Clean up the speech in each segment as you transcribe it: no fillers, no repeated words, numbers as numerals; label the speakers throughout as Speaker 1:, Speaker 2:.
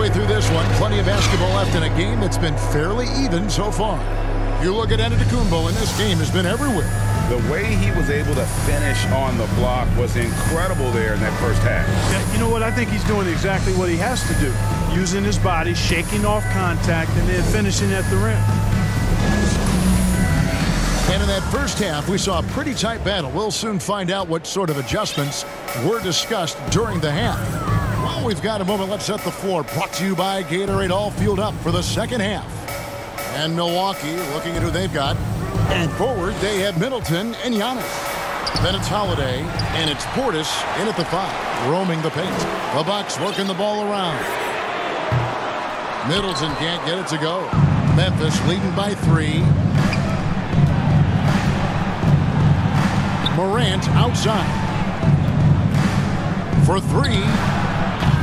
Speaker 1: Halfway through this one, plenty of basketball left in a game that's been fairly even so far. You look at Antetokounmpo, and this game has been everywhere.
Speaker 2: The way he was able to finish on the block was incredible there in that first half.
Speaker 3: Yeah, you know what? I think he's doing exactly what he has to do. Using his body, shaking off contact, and then finishing at the rim.
Speaker 1: And in that first half, we saw a pretty tight battle. We'll soon find out what sort of adjustments were discussed during the half. Well, we've got a moment. Let's set the floor. Brought to you by Gatorade, all fueled up for the second half. And Milwaukee, looking at who they've got. And forward, they have Middleton and Giannis. Then it's Holiday, and it's Portis in at the 5, roaming the paint. The Bucks working the ball around. Middleton can't get it to go. Memphis leading by 3. Marantz outside. For 3.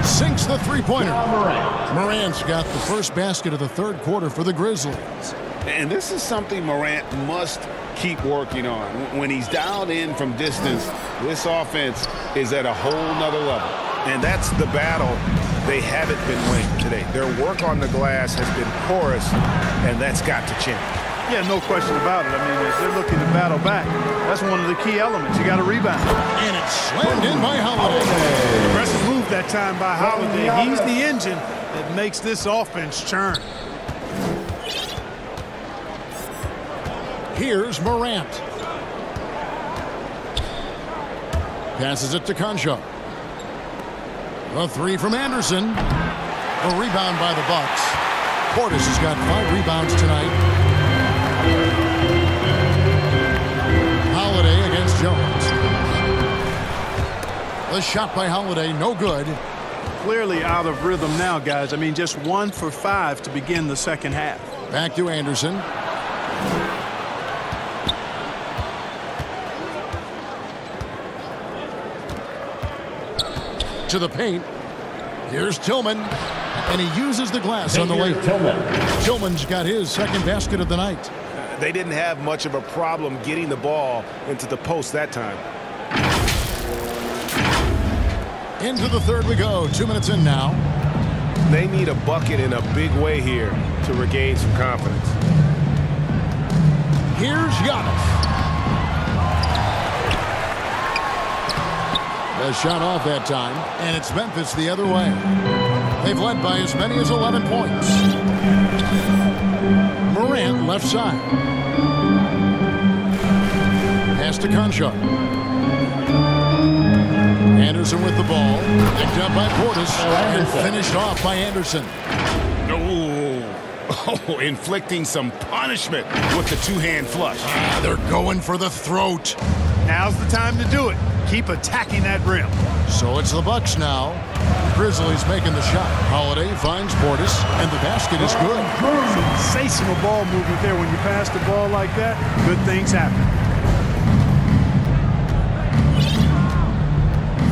Speaker 1: Sinks the three-pointer. Marantz got the first basket of the third quarter for the Grizzlies.
Speaker 2: And this is something Morant must keep working on. When he's dialed in from distance, this offense is at a whole nother level. And that's the battle they haven't been winning today. Their work on the glass has been porous, and that's got to change.
Speaker 3: Yeah, no question about it. I mean, as they're looking to battle back, that's one of the key elements. You got to rebound.
Speaker 1: And it's slammed in by Holiday.
Speaker 3: Aggressive move that time by Holiday. He's the engine that makes this offense churn.
Speaker 1: Here's Morant. Passes it to Concho. A 3 from Anderson. A rebound by the Bucks. Portis has got 5 rebounds tonight. Holiday against Jones. The shot by Holiday, no good.
Speaker 3: Clearly out of rhythm now, guys. I mean, just 1 for 5 to begin the second half.
Speaker 1: Back to Anderson. To the paint. Here's Tillman. And he uses the glass on the way. Tillman's got his second basket of the night.
Speaker 2: They didn't have much of a problem getting the ball into the post that time.
Speaker 1: Into the third we go. 2 minutes in now.
Speaker 2: They need a bucket in a big way here to regain some confidence.
Speaker 1: Here's Giannis. The shot off that time, and it's Memphis the other way. They've led by as many as 11 points. Morant left side. Pass to Concho. Anderson with the ball. Picked up by Portis and finished off by Anderson.
Speaker 2: Oh, inflicting some punishment with the two-hand flush.
Speaker 1: They're going for the throat.
Speaker 3: Now's the time to do it. Keep attacking that rim.
Speaker 1: So it's the Bucks now. Grizzlies making the shot. Holiday finds Portis, and the basket is good.
Speaker 3: Sensational ball movement there. When you pass the ball like that, good things happen.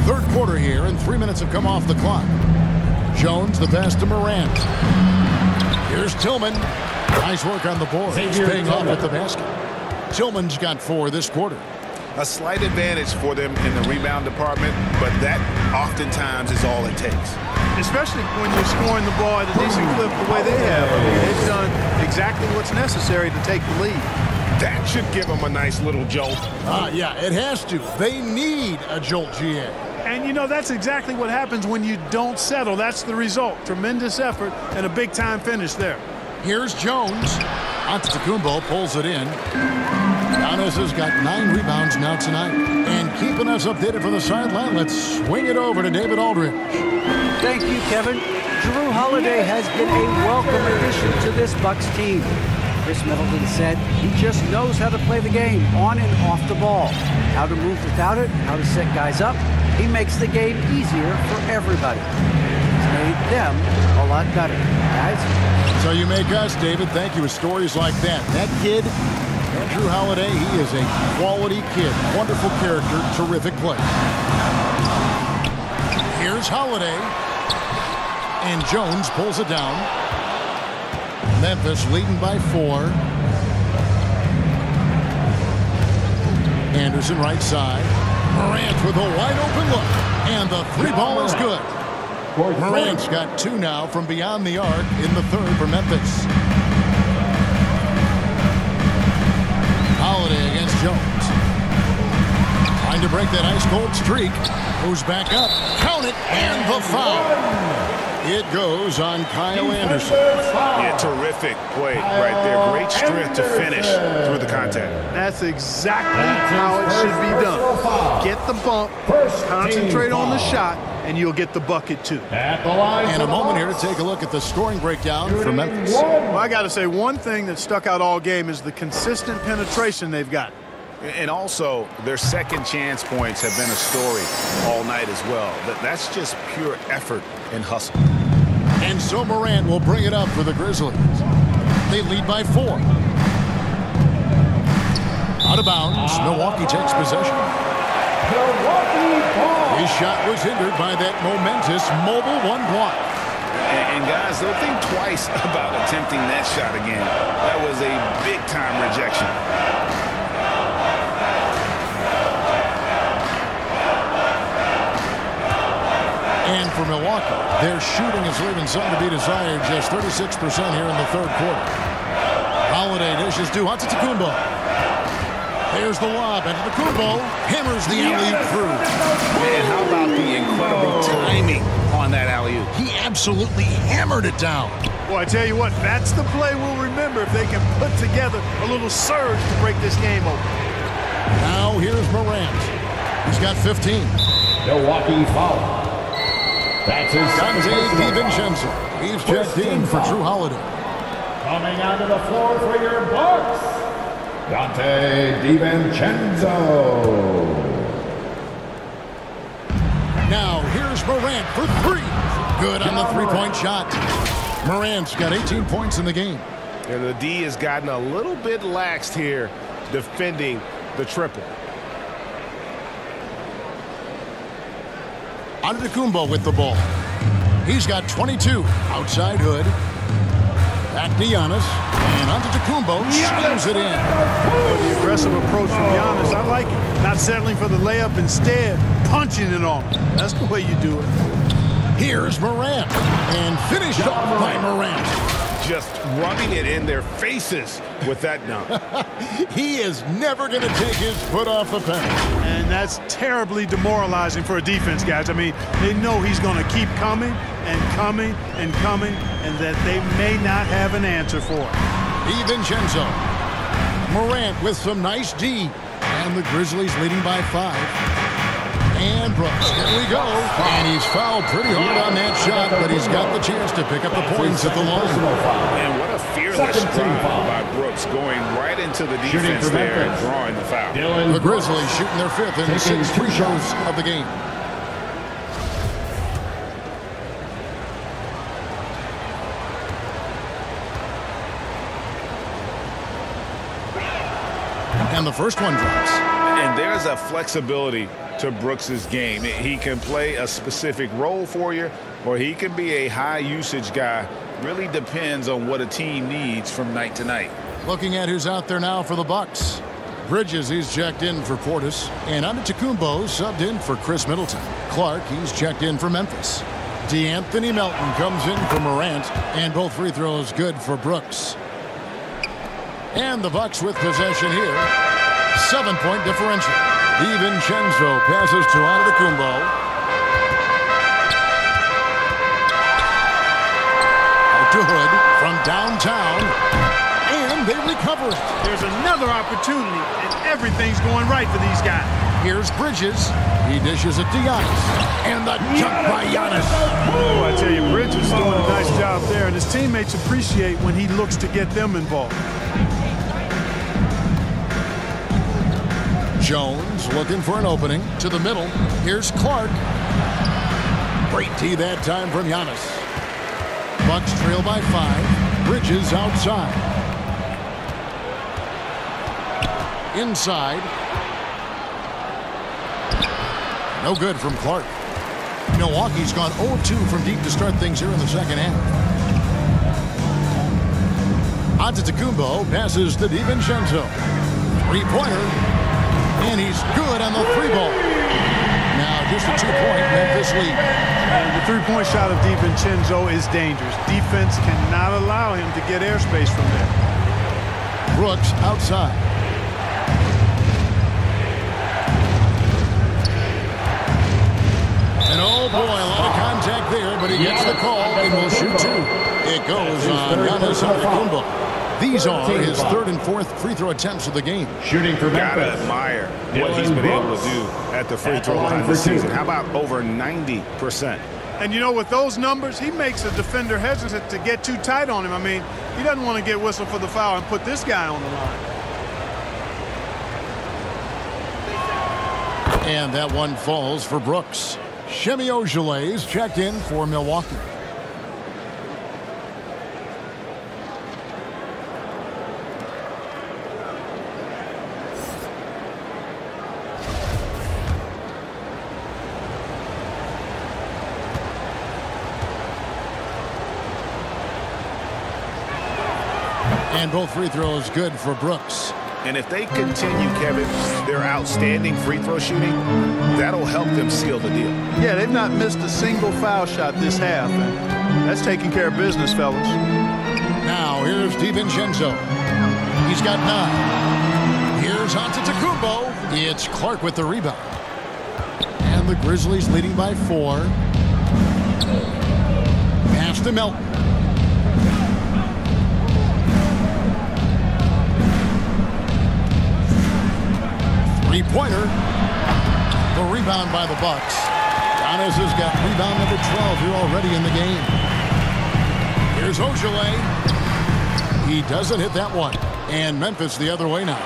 Speaker 1: Third quarter here, and 3 minutes have come off the clock. Jones, the pass to Morant. Here's Tillman. Nice work on the board. He's paying off with the basket. Tillman's got 4 this quarter.
Speaker 2: A slight advantage for them in the rebound department, but that oftentimes is all it takes.
Speaker 3: Especially when you're scoring the ball at a decent clip the way they have. I mean, they've done exactly what's necessary to take the lead.
Speaker 2: That should give them a nice little jolt.
Speaker 1: Yeah, it has to. They need a jolt, GA.
Speaker 3: And, you know, that's exactly what happens when you don't settle. That's the result. Tremendous effort and a big-time finish there.
Speaker 1: Here's Jones. Antetokounmpo pulls it in. Giannis has got 9 rebounds now tonight. And keeping us updated from the sideline, let's swing it over to David Aldridge.
Speaker 4: Thank you, Kevin. Jrue Holiday has been a welcome addition to this Bucks team. Chris Middleton said he just knows how to play the game on and off the ball. How to move without it, how to set guys up. He makes the game easier for everybody. He's made them a lot better. Guys?
Speaker 1: So you make us, David. Thank you with stories like that. That kid, Jrue Holiday, he is a quality kid. Wonderful character, terrific play. Here's Holiday. And Jones pulls it down. Memphis leading by 4. Anderson right side. Morant with a wide open look. And the 3 ball is good. Marantz got 2 now from beyond the arc in the 3rd for Memphis. Holiday against Jones. Trying to break that ice-cold streak. Moves back up. Count it, and the foul. It goes on Kyle Anderson.
Speaker 2: Yeah, terrific play right there. Great strength to finish through the contact.
Speaker 3: That's exactly how it should be done. Get the bump, concentrate on the shot, and you'll get the bucket too.
Speaker 1: And a moment here to take a look at the scoring breakdown for Memphis.
Speaker 3: Well, I got to say, one thing that stuck out all game is the consistent penetration they've got.
Speaker 2: And also, their second chance points have been a story all night as well. That's just pure effort and hustle.
Speaker 1: And so Morant will bring it up for the Grizzlies. They lead by 4. Out of bounds, Milwaukee takes possession. His shot was hindered by that momentous mobile 1 block.
Speaker 2: And guys, they'll think twice about attempting that shot again. That was a big-time rejection.
Speaker 1: And for Milwaukee, their shooting is leaving some to be desired, just 36% here in the 3rd quarter. Holiday dishes to Antetokounmpo. There's the lob, and Antetokounmpo hammers the alley-oop through.
Speaker 2: Man, how about the incredible timing on that alley-oop?
Speaker 1: He absolutely hammered it down.
Speaker 3: Well, I tell you what, that's the play we'll remember if they can put together a little surge to break this game open.
Speaker 1: Now here's Morant. He's got 15.
Speaker 5: Milwaukee foul. That's his
Speaker 1: Dante DiVincenzo. He's checked in for Drew Holiday.
Speaker 5: Coming onto the floor for your Bucks, Dante DiVincenzo.
Speaker 1: Now here's Morant for 3. Good on the 3-point shot. Morant's got 18 points in the game.
Speaker 2: And the D has gotten a little bit laxed here defending the triple.
Speaker 1: Antetokounmpo with the ball. He's got 22. Outside Hood. Back to Giannis. And Antetokounmpo slams it in.
Speaker 3: The aggressive approach from Giannis, I like it. Not settling for the layup, instead punching it on. That's the way you do it.
Speaker 1: Here's Morant. And finished off by Morant.
Speaker 2: Just rubbing it in their faces with that dunk.
Speaker 1: He is never going to take his foot off the pedal.
Speaker 3: And that's terribly demoralizing for a defense, guys. I mean, they know he's going to keep coming and coming and coming, and that they may not have an answer for it.
Speaker 1: DiVincenzo. Morant with some nice D. And the Grizzlies leading by 5. And Brooks, here we go. And he's fouled pretty hard on that shot, but he's got the chance to pick up the points at the line.
Speaker 2: And what a fearless stride by Brooks, going right into the defense there and drawing the foul.
Speaker 1: The Grizzlies shooting their 5th and 6th free throws of the game. And the first one drops.
Speaker 2: And there's a flexibility to Brooks's game. He can play a specific role for you, or he can be a high-usage guy. Really depends on what a team needs from night to night.
Speaker 1: Looking at who's out there now for the Bucks. Bridges, he's checked in for Portis. And Antetokounmpo subbed in for Chris Middleton. Clark, he's checked in for Memphis. D'Anthony Melton comes in for Morant. And both free throws good for Brooks. And the Bucks with possession here. 7-point differential. DiVincenzo passes to Antetokounmpo. Out to Hood from downtown. And they recover it.
Speaker 3: There's another opportunity, and everything's going right for these guys.
Speaker 1: Here's Bridges. He dishes it to Giannis. And the jump by Giannis.
Speaker 3: Oh, I tell you, Bridges is doing a nice job there, and his teammates appreciate when he looks to get them involved.
Speaker 1: Jones looking for an opening to the middle. Here's Clark. Great tee that time from Giannis. Bucks trail by 5. Bridges outside. Inside. No good from Clark. Milwaukee's gone 0-2 from deep to start things here in the second half. Antetokounmpo passes to DiVincenzo. 3-pointer. And he's good on the 3-ball. Now just a 2-point Memphis lead.
Speaker 3: The three-point shot of DiVincenzo is dangerous. Defense cannot allow him to get airspace from there.
Speaker 1: Brooks outside. And oh boy, a lot of contact there, but he gets the call and will shoot two. It goes on Giannis Antetokounmpo. These are his third and fourth free throw attempts of the game.
Speaker 5: Shooting for Memphis.
Speaker 2: Gotta admire what he's been able to do at the free throw line this season. How about over 90%?
Speaker 3: And you know, with those numbers, he makes a defender hesitant to get too tight on him. I mean, he doesn't want to get whistled for the foul and put this guy on the line.
Speaker 1: And that one falls for Brooks. Shemi Ojeley's checked in for Milwaukee. And both free throws good for Brooks.
Speaker 2: And if they continue, Kevin, their outstanding free throw shooting, that'll help them seal the deal.
Speaker 3: Yeah, they've not missed a single foul shot this half. And that's taking care of business, fellas.
Speaker 1: Now here's DiVincenzo. He's got 9. Here's Antetokounmpo. It's Clark with the rebound. And the Grizzlies leading by 4. Pass to Melton. Three-pointer. The rebound by the Bucks. Giannis has got rebound number 12 here already in the game. Here's Ojeley. He doesn't hit that one. And Memphis the other way now.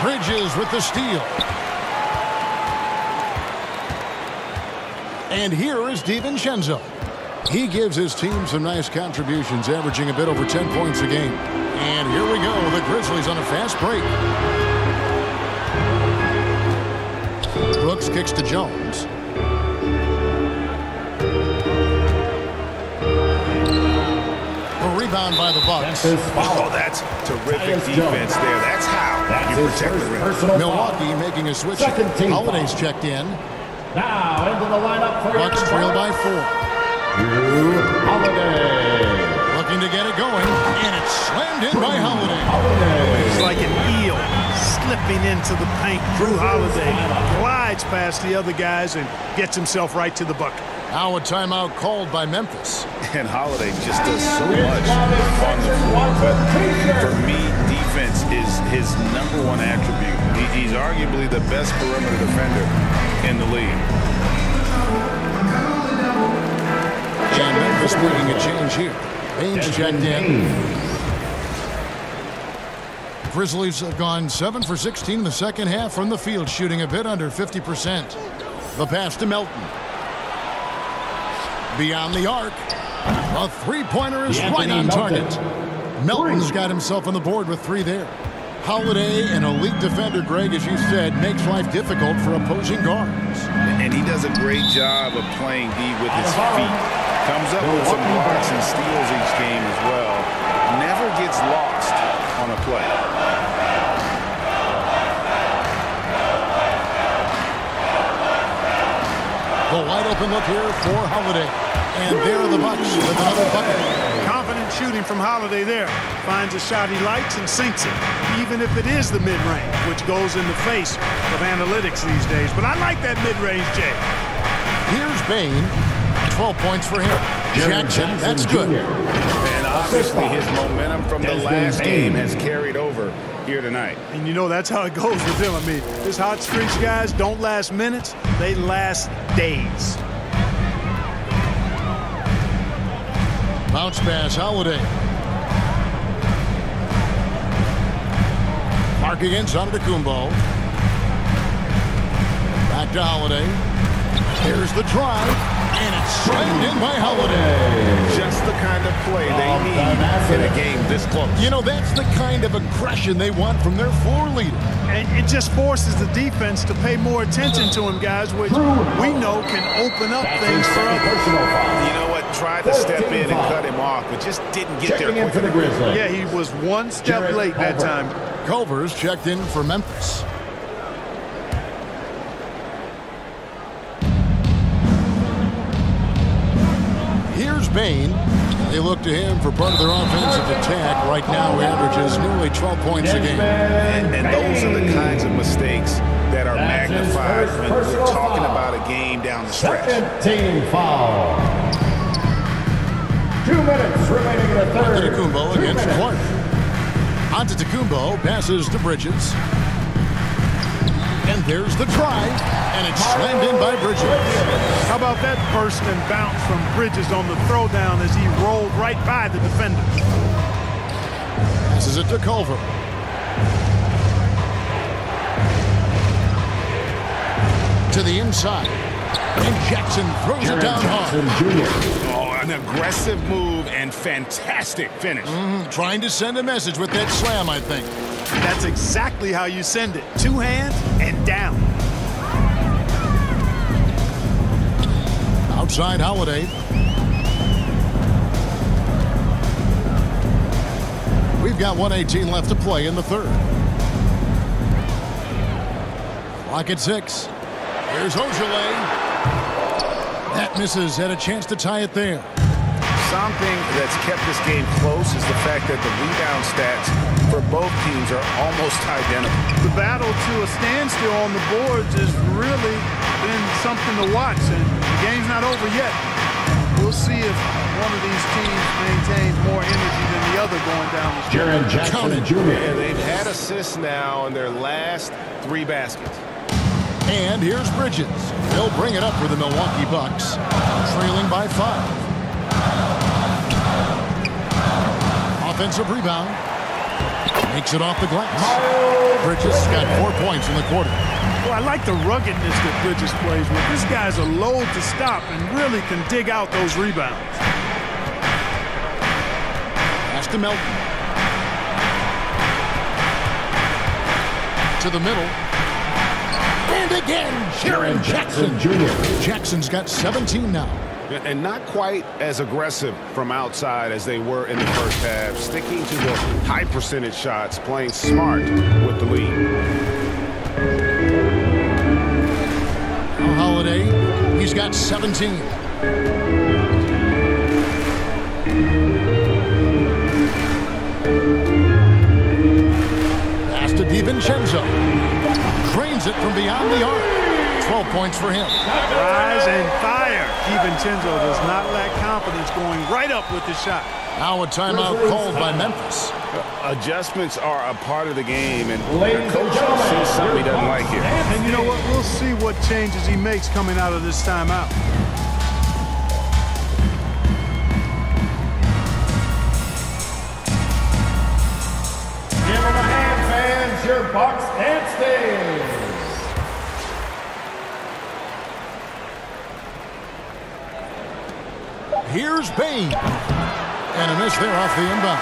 Speaker 1: Bridges with the steal. And here is DiVincenzo. He gives his team some nice contributions, averaging a bit over 10 points a game. And here we go. The Grizzlies on a fast break. Brooks kicks to Jones. A rebound by the Bucks.
Speaker 2: Oh, that's terrific defense there. That's how you protect the rim.
Speaker 1: Milwaukee making a switch. Holiday's checked in.
Speaker 5: Now into the lineup for
Speaker 1: Bucks trail by 4.
Speaker 5: Holiday.
Speaker 1: Looking to get it going, and it's slammed in by Holiday.
Speaker 3: It's like an eel slipping into the paint. Drew Holiday glides past the other guys and gets himself right to the bucket.
Speaker 1: Now a timeout called by Memphis.
Speaker 2: And Holiday just does so much on the floor. But for me, defense is his #1 attribute. He's arguably the best perimeter defender in the league.
Speaker 1: And Memphis making a change here. Baines checked in. Grizzlies have gone 7 for 16 in the second half from the field, shooting a bit under 50%. The pass to Melton. Beyond the arc. A three-pointer is right on target. Melton's got himself on the board with 3 there. Holiday, an elite defender, Greg, as you said, makes life difficult for opposing guards.
Speaker 2: And he does a great job of playing D with his feet. Comes up with some blocks and steals each game as well. Never gets lost on a play.
Speaker 1: The wide open look here for Holiday. And there are the Bucks with another bucket.
Speaker 3: Confident shooting from Holiday there. Finds a shot he likes and sinks it, even if it is the mid-range, which goes in the face of analytics these days. But I like that mid-range, Jay.
Speaker 1: Here's Bane. 12 points for him. Jackson, that's good.
Speaker 2: And obviously his momentum from the last game has carried over here tonight.
Speaker 3: And you know that's how it goes with him. I mean, his hot streaks, guys, don't last minutes. They last days.
Speaker 1: Bounce pass, Holiday. Mark against Antetokounmpo. Back to Holiday. Here's the drive, and it's slammed in by Holiday.
Speaker 2: Just the kind of play they need in a game this close.
Speaker 1: You know, that's the kind of aggression they want from their floor leader.
Speaker 3: And it just forces the defense to pay more attention to him, guys, which we know can open up things for others.
Speaker 2: You know what? Tried to step in and cut him off, but just didn't get there quick enough.
Speaker 3: Yeah, he was one step late that time.
Speaker 1: Culver's checked in for Memphis. Bain. They look to him for part of their offensive attack. Right now, he averages nearly 12 points a game.
Speaker 2: And those are the kinds of mistakes that are magnified when we're talking about a game down the stretch.
Speaker 5: Second team foul. 2 minutes remaining in the third.
Speaker 1: Antetokounmpo against Clark. Antetokounmpo passes to Bridges. And there's the drive, and it's slammed in by Bridges.
Speaker 3: How about that burst and bounce from Bridges on the throwdown as he rolled right by the defender?
Speaker 1: Passes it to Culver. To the inside. And Jackson throws it down hard.
Speaker 2: Oh, an aggressive move and fantastic finish.
Speaker 1: Trying to send a message with that slam, I think.
Speaker 3: That's exactly how you send it. 2 hands and down.
Speaker 1: Outside Holiday. We've got 1:18 left to play in the third. Clock at 6. Here's Ojale. That misses. Had a chance to tie it there.
Speaker 2: Something that's kept this game close is the fact that the rebound stats for both teams are almost identical.
Speaker 3: The battle to a standstill on the boards has really been something to watch, and the game's not over yet. We'll see if one of these teams maintains more energy than the other going down the stretch.
Speaker 5: Jaren Jackson Jr.
Speaker 2: Yeah, they've had assists now in their last 3 baskets.
Speaker 1: And here's Bridges. They'll bring it up for the Milwaukee Bucks, trailing by 5. Offensive rebound. Makes it off the glass. Bridges got 4 points in the quarter.
Speaker 3: Well, I like the ruggedness that Bridges plays with. This guy's a load to stop and really can dig out those rebounds.
Speaker 1: Pass to Melton. To the middle. And again,
Speaker 5: Jaren Jackson Jr.
Speaker 1: Jackson's got 17 now.
Speaker 2: And not quite as aggressive from outside as they were in the first half. Sticking to the high percentage shots, playing smart with the lead.
Speaker 1: Holiday, he's got 17. Pass to DiVincenzo. Cranes it from beyond the arc. 12 points for him.
Speaker 3: Rise and fire. DiVincenzo does not lack confidence going right up with the shot.
Speaker 1: Now a timeout called by Memphis.
Speaker 2: Adjustments are a part of the game, and their coach sees something he doesn't like here.
Speaker 3: And you know what? We'll see what changes he makes coming out of this timeout.
Speaker 5: Give them a hand, fans. Your Bucks and stays.
Speaker 1: Here's Bain. And a miss there off the inbound.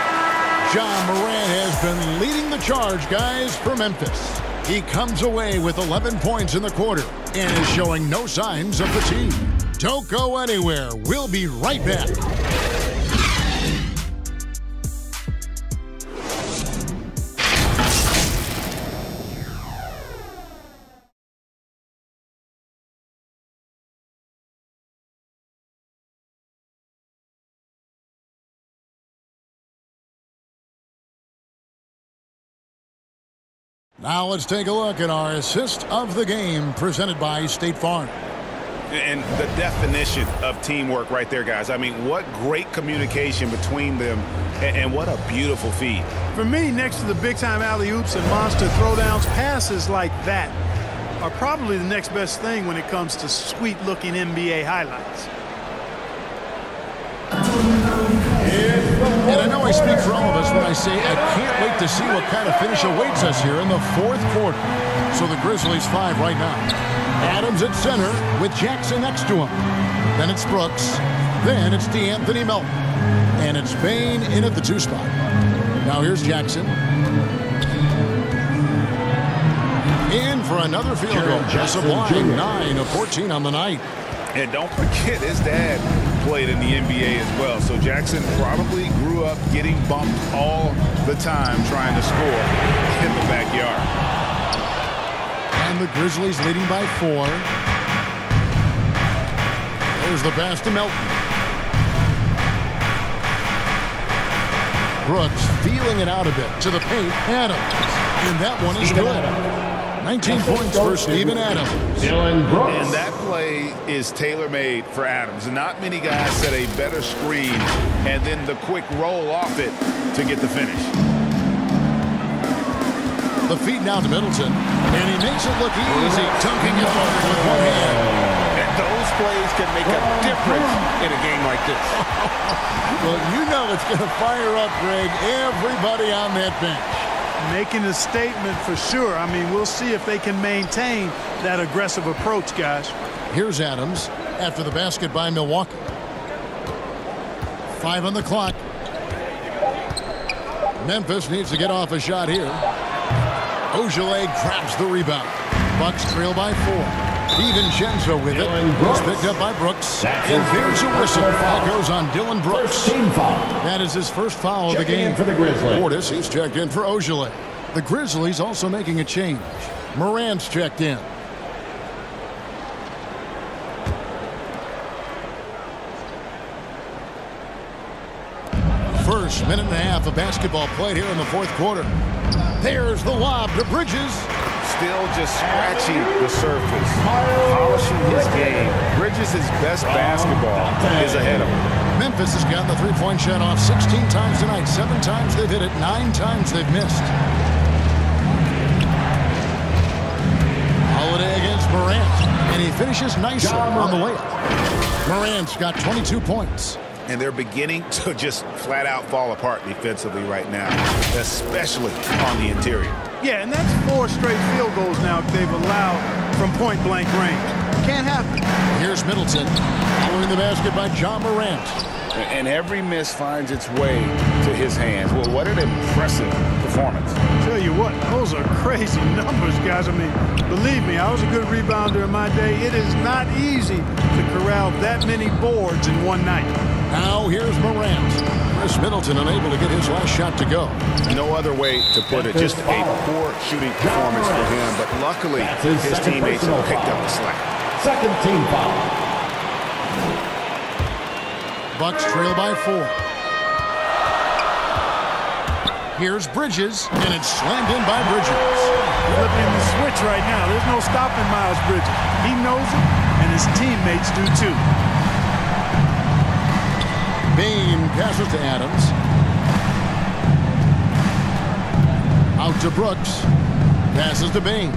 Speaker 1: John Morant has been leading the charge, guys, for Memphis. He comes away with 11 points in the quarter and is showing no signs of fatigue. Don't go anywhere. We'll be right back. Now let's take a look at our assist of the game presented by State Farm.
Speaker 2: And the definition of teamwork right there, guys. I mean, what great communication between them, and what a beautiful feed.
Speaker 3: For me, next to the big-time alley-oops and monster throwdowns, passes like that are probably the next best thing when it comes to sweet-looking NBA highlights.
Speaker 1: And I know I speak for all of us when I say I can't wait to see what kind of finish awaits us here in the fourth quarter. So the Grizzlies 5 right now. Adams at center with Jackson next to him. Then it's Brooks. Then it's DeAnthony Melton. And it's Bain in at the 2 spot. Now here's Jackson. In for another field goal. Just a blind 9 of 14 on the night.
Speaker 2: And don't forget, his dad played in the NBA as well. So Jackson probably grew up getting bumped all the time trying to score in the backyard.
Speaker 1: And the Grizzlies leading by 4. There's the pass to Melton. Brooks feeling it out a bit to the paint. Adams. And that one is good. 19 points for Steven Adams.
Speaker 2: And that play is tailor-made for Adams. Not many guys set a better screen and then the quick roll off it to get the finish.
Speaker 1: The feed now to Middleton. And he makes it look easy, dunking it over with one hand.
Speaker 2: And those plays can make a difference in a game like this.
Speaker 1: Well, you know it's going to fire up, Greg, everybody on that bench.
Speaker 3: Making a statement for sure. I mean, we'll see if they can maintain that aggressive approach, guys.
Speaker 1: Here's Adams after the basket by Milwaukee. 5 on the clock. Memphis needs to get off a shot here. Ogilvy grabs the rebound. Bucks trail by 4. DiVincenzo with it. It's picked up by Brooks. And there's a whistle. That goes on Dylan Brooks. That is his first foul of the game.
Speaker 5: For the Grizzlies.
Speaker 1: Portis, he's checked in for Ogilvy. The Grizzlies also making a change. Marantz checked in. First minute and a half of basketball played here in the fourth quarter. There's the lob to Bridges.
Speaker 2: Still just scratching the surface, polishing his game. Bridges' best basketball is ahead of him.
Speaker 1: Memphis has gotten the three-point shot off 16 times tonight. 7 times they've hit it, 9 times they've missed. Holiday against Marantz, and he finishes nicely on the layup. Marantz got 22 points.
Speaker 2: And they're beginning to just flat out fall apart defensively right now, especially on the interior.
Speaker 3: Yeah, and that's 4 straight field goals now they've allowed from point-blank range. Can't happen.
Speaker 1: Here's Middleton, following the basket by John Marantz.
Speaker 2: And every miss finds its way to his hands. Well, what an impressive performance.
Speaker 3: Tell you what, those are crazy numbers, guys. I mean, believe me, I was a good rebounder in my day. It is not easy to corral that many boards in one night.
Speaker 1: Now here's Marantz. Chris Middleton unable to get his last shot to go.
Speaker 2: No other way to put it. Just a poor shooting performance for him. But luckily, his teammates have picked up the slack.
Speaker 5: Second team foul.
Speaker 1: Bucks trail by 4. Here's Bridges, and it's slammed in by Bridges.
Speaker 3: Flipping the switch right now. There's no stopping Miles Bridges. He knows it, and his teammates do too.
Speaker 1: Bain passes to Adams. Out to Brooks. Passes to Bain.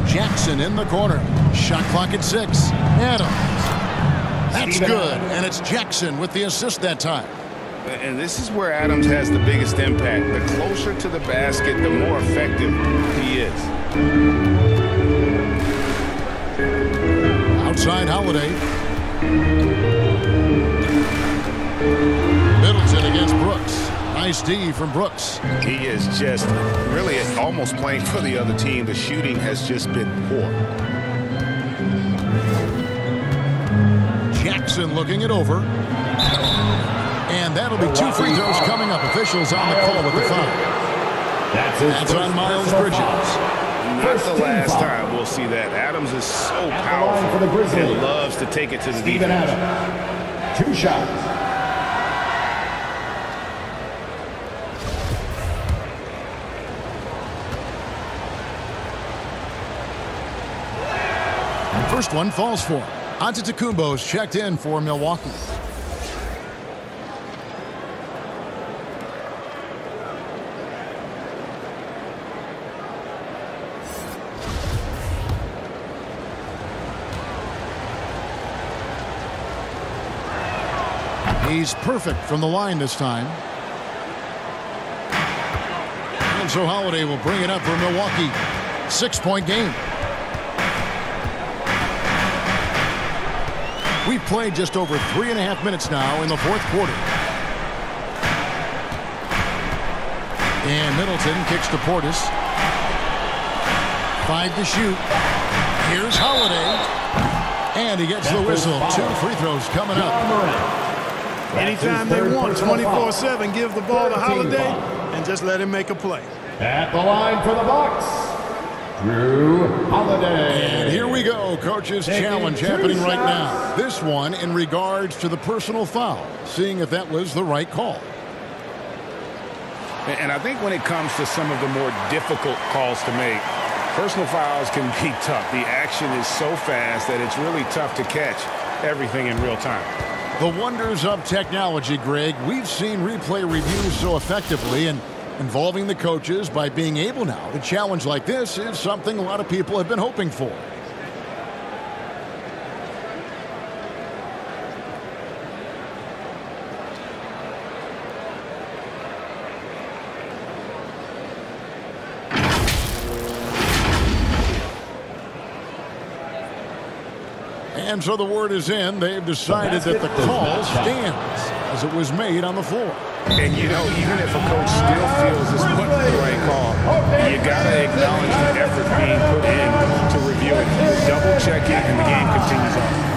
Speaker 1: Jackson in the corner. Shot clock at 6. Adams. That's good. And it's Jackson with the assist that time.
Speaker 2: And this is where Adams has the biggest impact. The closer to the basket, the more effective he is.
Speaker 1: Outside Holiday. Middleton against Brooks. Nice D from Brooks.
Speaker 2: He is just really almost playing for the other team. The shooting has just been poor.
Speaker 1: Jackson looking it over. And that'll be 2 free throws coming up. Officials on the call with the foul. That's on Miles Bridges.
Speaker 2: Not the last time we'll see that. Adams is so powerful and loves to take it to the defense.
Speaker 5: 2 shots.
Speaker 1: First one falls for him. Antetokounmpo's checked in for Milwaukee. He's perfect from the line this time. And so Holiday will bring it up for Milwaukee. 6-point game. We've played just over 3.5 minutes now in the fourth quarter. And Middleton kicks to Portis. 5 to shoot. Here's Holiday. And he gets the whistle. 2 free throws coming up.
Speaker 3: Anytime they want, 24/7, give the ball to Holiday and just let him make a play.
Speaker 5: At the line for the Bucks, Drew Holiday.
Speaker 1: And here we go. Coach's challenge happening right now. This one in regards to the personal foul. Seeing if that was the right call.
Speaker 2: And I think when it comes to some of the more difficult calls to make, personal fouls can be tough. The action is so fast that it's really tough to catch everything in real time.
Speaker 1: The wonders of technology, Greg. We've seen replay reviews so effectively, and involving the coaches by being able now to challenge like this is something a lot of people have been hoping for. And so the word is in. They've decided that the call stands as it was made on the floor.
Speaker 2: And, you know, even if a coach still feels this wasn't the right call, you got to acknowledge the effort being put in to review it. Double check it, and the game continues on.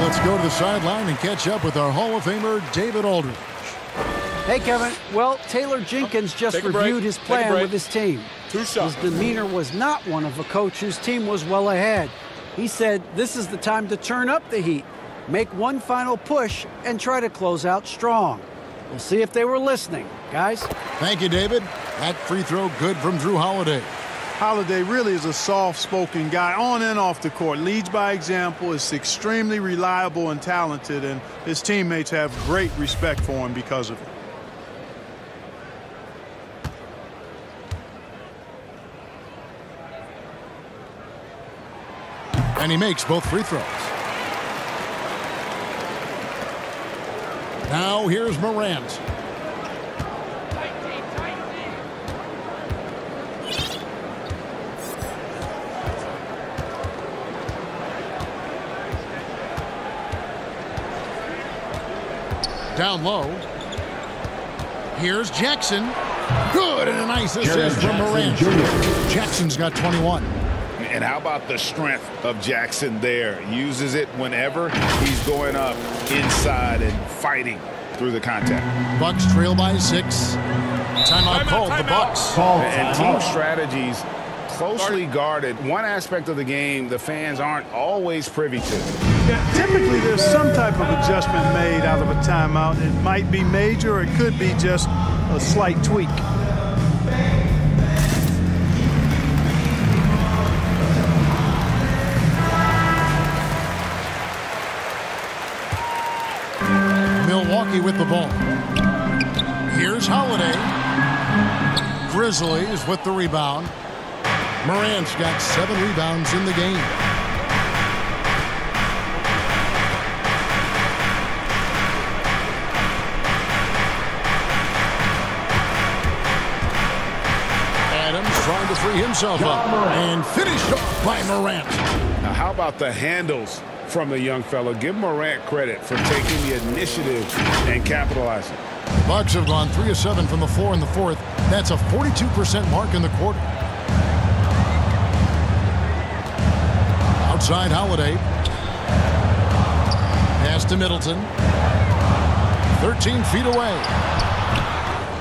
Speaker 1: Let's go to the sideline and catch up with our Hall of Famer, David Aldridge.
Speaker 4: Hey, Kevin. Well, Taylor Jenkins just reviewed his plan with his team. His demeanor was not one of a coach whose team was well ahead. He said this is the time to turn up the heat, make one final push, and try to close out strong. We'll see if they were listening, guys.
Speaker 1: Thank you, David. That free throw good from Drew Holiday.
Speaker 3: Holiday really is a soft-spoken guy on and off the court. Leads by example, is extremely reliable and talented, and his teammates have great respect for him because of it.
Speaker 1: And he makes both free throws. Now here's Marantz. Down low. Here's Jackson. Good, and a nice assist from Marantz. Jackson's got 21.
Speaker 2: And how about the strength of Jackson there? Uses it whenever he's going up inside and fighting through the contact.
Speaker 1: Bucks trail by 6. Timeout called. The Bucks.
Speaker 2: And team strategies closely guarded. One aspect of the game the fans aren't always privy to.
Speaker 3: Yeah, typically there's some type of adjustment made out of a timeout. It might be major, or it could be just a slight tweak.
Speaker 1: Milwaukee with the ball. Here's Holiday. Grizzlies with the rebound. Marantz got 7 rebounds in the game. Adams trying to free himself up and finished off by Marantz.
Speaker 2: Now, how about the handles from the young fella? Give Morant credit for taking the initiative and capitalizing.
Speaker 1: Bucks have gone 3 of 7 from the floor in the fourth. That's a 42% mark in the quarter. Outside Holiday. Pass to Middleton. 13 feet away.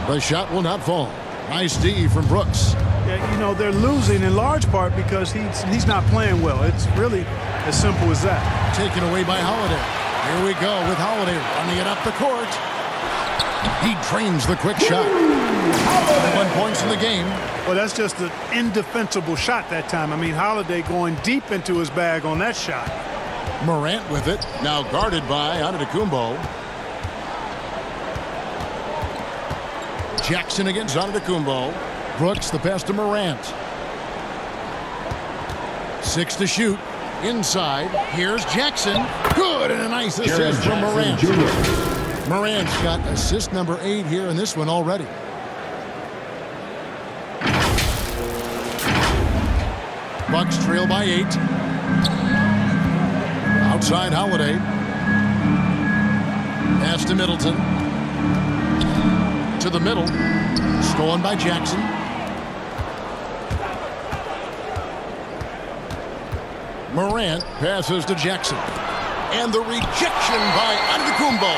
Speaker 1: The shot will not fall. Nice D from Brooks.
Speaker 3: Yeah, you know, they're losing in large part because he's not playing well. It's really as simple as that.
Speaker 1: Taken away by Holiday. Here we go with Holiday running it up the court. He drains the quick shot. 1 points in the game.
Speaker 3: Well, that's just an indefensible shot that time. I mean, Holiday going deep into his bag on that shot.
Speaker 1: Morant with it. Now guarded by Antetokounmpo. Jackson against Antetokounmpo. Brooks the pass to Morant. 6 to shoot. Inside. Here's Jackson. Good, and a nice assist from Morant. Morant's got assist number 8 here in this one already. Bucks trail by 8. Outside Holiday. Pass to Middleton. To the middle. Stolen by Jackson. Morant passes to Jackson. And the rejection by Antetokounmpo.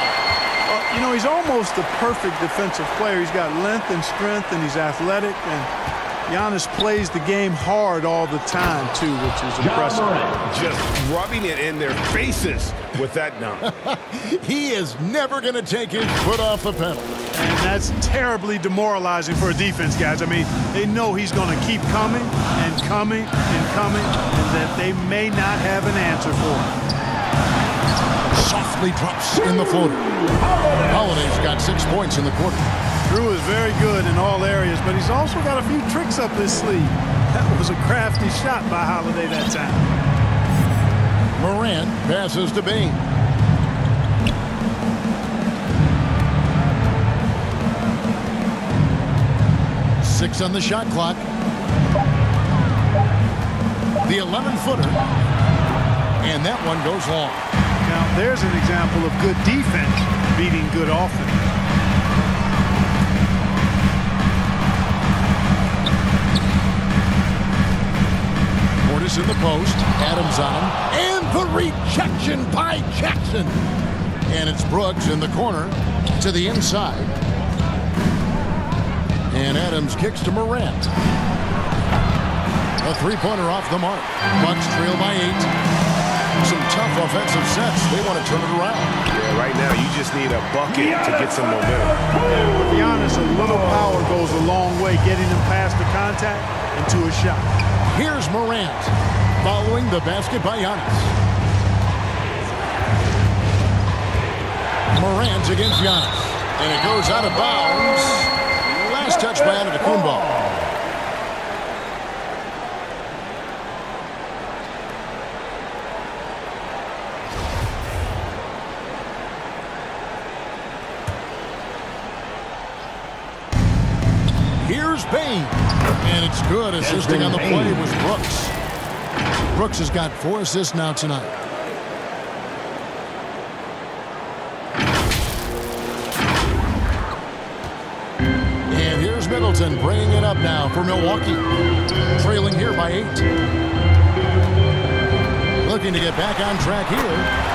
Speaker 3: You know, he's almost the perfect defensive player. He's got length and strength, and he's athletic. And Giannis plays the game hard all the time, too, which is impressive.
Speaker 2: Just rubbing it in their faces with that dunk.
Speaker 1: He is never going to take his foot off the pedal.
Speaker 3: And that's terribly demoralizing for a defense, guys. I mean, they know he's going to keep coming and coming and coming, and that they may not have an answer for him.
Speaker 1: Softly drops in the floater. Holiday's got 6 points in the quarter.
Speaker 3: Drew is very good in all areas, but he's also got a few tricks up his sleeve. That was a crafty shot by Holiday that time.
Speaker 1: Morant passes to Bain. Six on the shot clock. The 11-footer. And that one goes long.
Speaker 3: Now, there's an example of good defense beating good offense.
Speaker 1: Portis in the post. Adams on him. And the rejection by Jackson. And it's Brooks in the corner to the inside. And Adams kicks to Marantz. A three-pointer off the mark. Bucks trail by 8. Some tough offensive sets. They want to turn it around.
Speaker 2: Yeah, right now you just need a bucket to get some momentum.
Speaker 3: Yeah, with Giannis, a little power goes a long way, getting him past the contact and to a shot.
Speaker 1: Here's Morant following the basket by Giannis. Morant against Giannis. And it goes out of bounds. Last touch by Antetokounmpo. Here's Bain. And it's good. Assisting on the play was Brooks. Brooks has got 4 assists now tonight. And here's Middleton bringing it up now for Milwaukee. Trailing here by 8. Looking to get back on track here.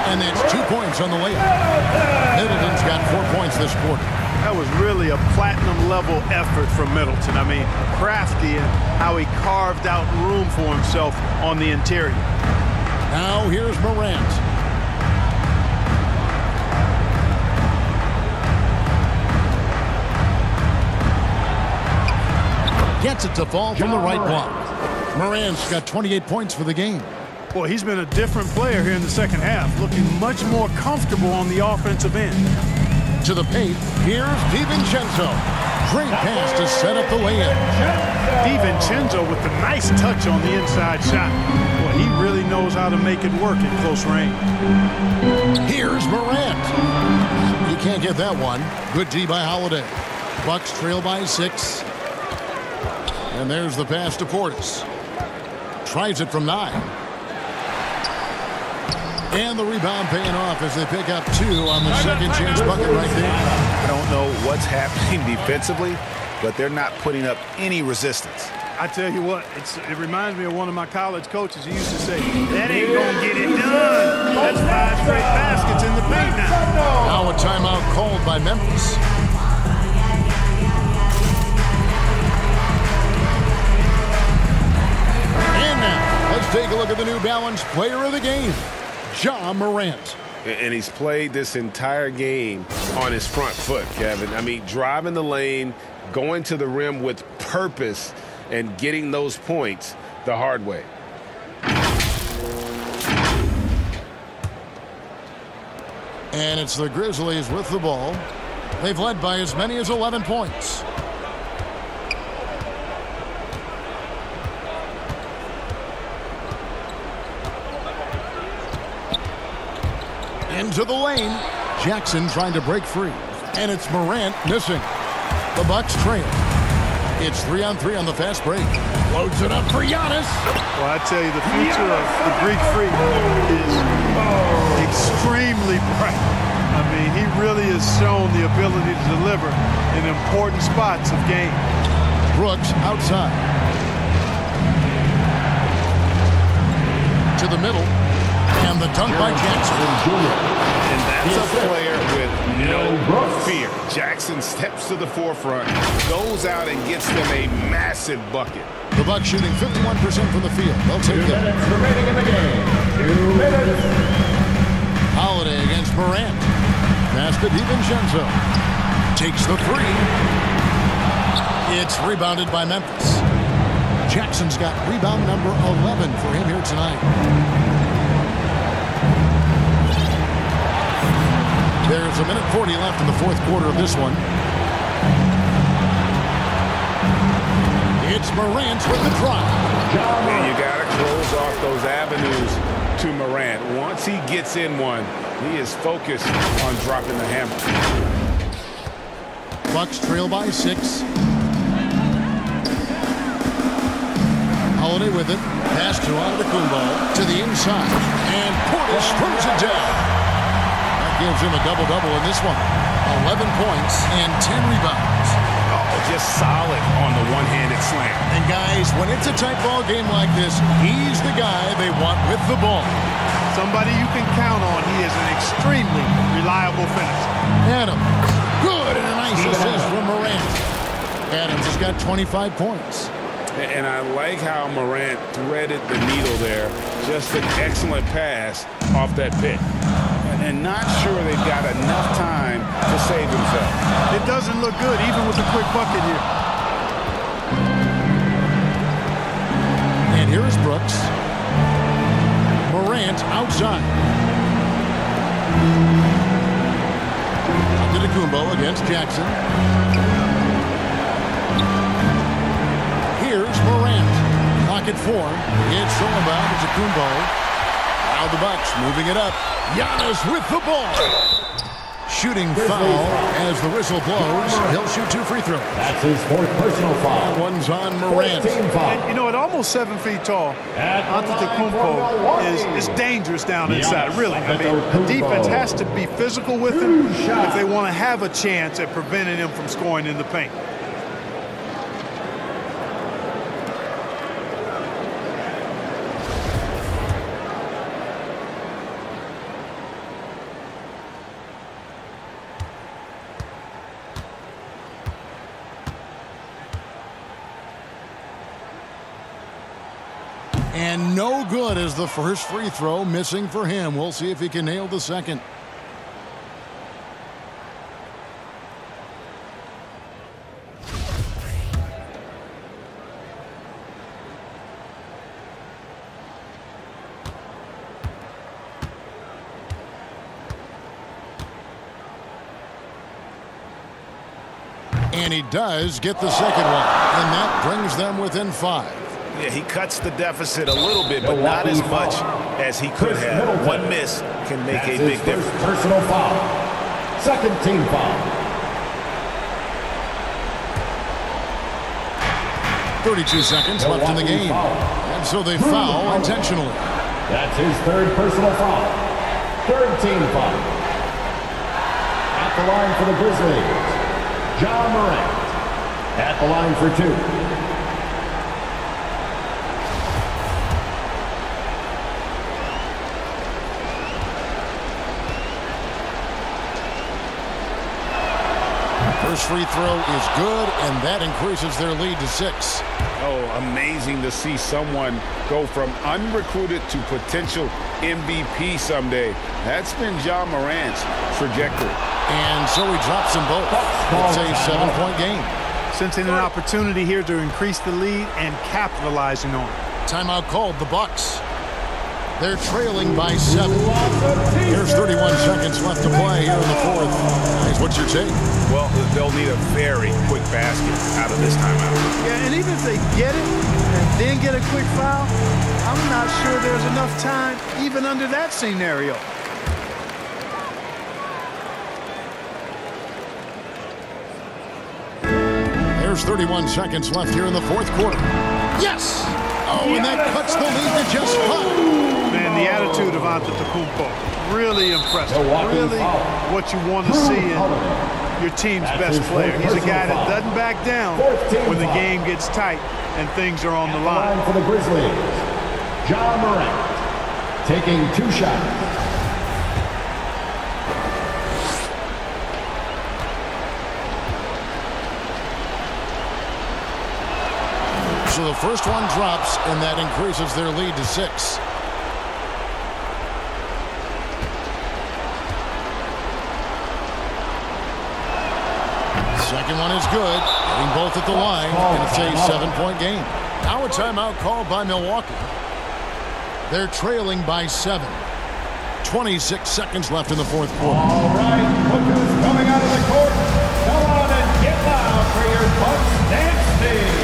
Speaker 1: And that's 2 points on the layup. Middleton's got 4 points this quarter.
Speaker 3: That was really a platinum-level effort from Middleton. I mean, crafty in how he carved out room for himself on the interior.
Speaker 1: Now here's Marantz. Gets it to fall from the right block. Morant's got 28 points for the game.
Speaker 3: Boy, he's been a different player here in the second half, looking much more comfortable on the offensive end.
Speaker 1: To the paint, here's DiVincenzo. Great pass to set up the lay-in.
Speaker 3: DiVincenzo with the nice touch on the inside shot. Boy, he really knows how to make it work at close range.
Speaker 1: Here's Morant. He can't get that one. Good D by Holiday. Bucks trail by 6. And there's the pass to Portis. Tries it from 9. And the rebound paying off as they pick up 2 on the second chance bucket right there.
Speaker 2: I don't know what's happening defensively, but they're not putting up any resistance.
Speaker 3: I tell you what, it reminds me of one of my college coaches. He used to say, that ain't going to get it done. That's 5 straight baskets in the paint now.
Speaker 1: Now a timeout called by Memphis. And now, let's take a look at the New Balance player of the game, Ja Morant.
Speaker 2: And he's played this entire game on his front foot, Kevin. I mean, driving the lane, going to the rim with purpose, and getting those points the hard way.
Speaker 1: And it's the Grizzlies with the ball. They've led by as many as 11 points. Into the lane. Jackson trying to break free. And it's Morant missing. The Bucks trail. It's 3-on-3 on the fast break. Loads it up for Giannis.
Speaker 3: Well, I tell you, the future of the Greek Freak is extremely bright. I mean, he really has shown the ability to deliver in important spots of game.
Speaker 1: Brooks outside. to the middle. And the dunk by Jackson.
Speaker 2: And that's a player with no fear. Jackson steps to the forefront, goes out and gets them a massive bucket.
Speaker 1: The Bucks shooting 51% from the field. They'll take
Speaker 5: 2
Speaker 1: it.
Speaker 5: minutes remaining in the game. 2 minutes.
Speaker 1: Holiday against Marantz. Pass to DiVincenzo. Takes the three. It's rebounded by Memphis. Jackson's got rebound number 11 for him here tonight. There's 1:40 left in the fourth quarter of this one. It's Marantz with the drive.
Speaker 2: And you got to close off those avenues to Morant. Once he gets in one, he is focused on dropping the hammer.
Speaker 1: Bucks trail by 6. Holiday with it. Pass to Antetokounmpo to the inside. And Portis throws it down. That gives him a double-double in this one. 11 points and 10 rebounds.
Speaker 2: Just solid on the one-handed slam.
Speaker 1: And guys, when it's a tight ball game like this, he's the guy they want with the ball.
Speaker 3: Somebody you can count on. He is an extremely reliable finisher.
Speaker 1: Adams, good, and a nice assist from Morant. Adams has got 25 points.
Speaker 2: And I like how Morant threaded the needle there. Just an excellent pass off that pick. And not sure they've got enough time to save themselves.
Speaker 3: It doesn't look good, even with the quick bucket here.
Speaker 1: And here's Brooks. Morant outside. Antetokounmpo against Jackson. Here's Morant. Clock at 4. It's thrown by Antetokounmpo. Now the Bucks moving it up. Giannis with the ball. Shooting foul as the whistle blows. He'll shoot 2 free throws.
Speaker 5: That's his 4th personal foul.
Speaker 1: That one's on Marantz.
Speaker 3: And, you know, at almost 7 feet tall, Antetokounmpo is dangerous down inside, really. I mean, the defense has to be physical with him if they want to have a chance at preventing him from scoring in the paint.
Speaker 1: And no good as the first free throw missing for him. We'll see if he can nail the second. And he does get the second one. And that brings them within 5.
Speaker 2: Yeah, he cuts the deficit a little bit, but not as much as he could have. One miss can make a big difference.
Speaker 5: Personal foul. 2nd team foul.
Speaker 1: 32 seconds left in the game. And so they foul intentionally.
Speaker 5: That's his 3rd personal foul. 3rd team foul. At the line for the Grizzlies, John Morant. At the line for 2.
Speaker 1: First free throw is good, and that increases their lead to 6.
Speaker 2: Oh, amazing to see someone go from unrecruited to potential MVP someday. That's been John Morant's trajectory.
Speaker 1: And so he drops them both. It's a 7-point game.
Speaker 3: Sensing an opportunity here to increase the lead and capitalizing on it.
Speaker 1: Timeout called, the Bucks. They're trailing by 7. Here's 31 seconds left to play here in the fourth. Guys, what's your take?
Speaker 2: Well, they'll need a very quick basket out of this timeout.
Speaker 3: Yeah, and even if they get it and then get a quick foul, I'm not sure there's enough time even under that scenario.
Speaker 1: There's 31 seconds left here in the fourth quarter. Yes! Oh, and that cuts the lead to just 5.
Speaker 3: Man, the attitude of Antetokounmpo, really impressive. Really what you want to see in your team's best player. He's a guy that doesn't back down when the game gets tight and things are on the line.
Speaker 5: For the Grizzlies, John Morant. taking 2 shots.
Speaker 1: So the first one drops, and that increases their lead to 6. Second one is good. Hitting both at the line, and it's a 7-point game. Now a timeout called by Milwaukee. They're trailing by 7. 26 seconds left in the fourth quarter.
Speaker 5: All right, look who's coming out of the court. Come on and get loud for your Bucks dance team.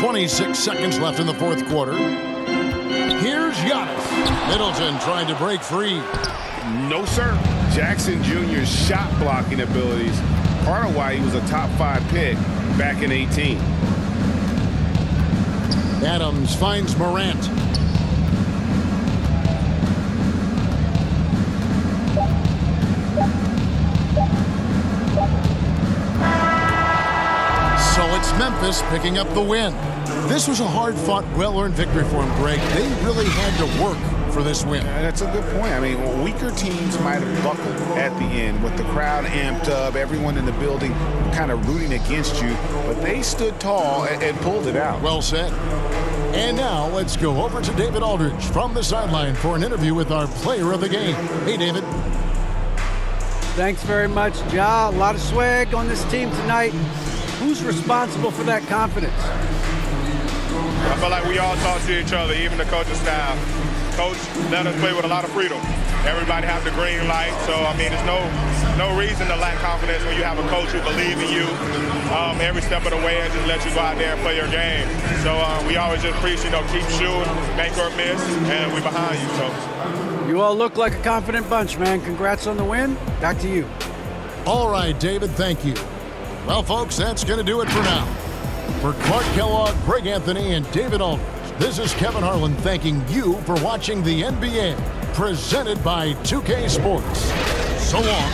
Speaker 1: 26 seconds left in the fourth quarter. Here's Giannis. Middleton trying to break free.
Speaker 2: No, sir. Jackson Jr.'s shot blocking abilities, part of why he was a top 5 pick back in 18.
Speaker 1: Adams finds Morant. So it's Memphis picking up the win. This was a hard-fought, well-earned victory for them, Greg. They really had to work for this win.
Speaker 2: That's a good point. I mean, weaker teams might have buckled at the end with the crowd amped up, everyone in the building kind of rooting against you, but they stood tall and pulled it out.
Speaker 1: Well said. And now let's go over to David Aldridge from the sideline for an interview with our player of the game. Hey, David.
Speaker 4: Thanks very much, Ja. A lot of swag on this team tonight. Who's responsible for that confidence?
Speaker 6: I feel like we all talk to each other, even the coaching staff. Coach let us play with a lot of freedom. Everybody has the green light, so I mean, there's no reason to lack confidence when you have a coach who believes in you every step of the way and just let you go out there and play your game. So we always just preach, keep shooting, make or miss, and we're behind you. So
Speaker 4: you all look like a confident bunch, man. Congrats on the win. Back to you.
Speaker 1: All right, David, thank you. Well, folks, that's going to do it for now. For Clark Kellogg, Greg Anthony, and David Aldridge, this is Kevin Harlan thanking you for watching the NBA, presented by 2K Sports. So long.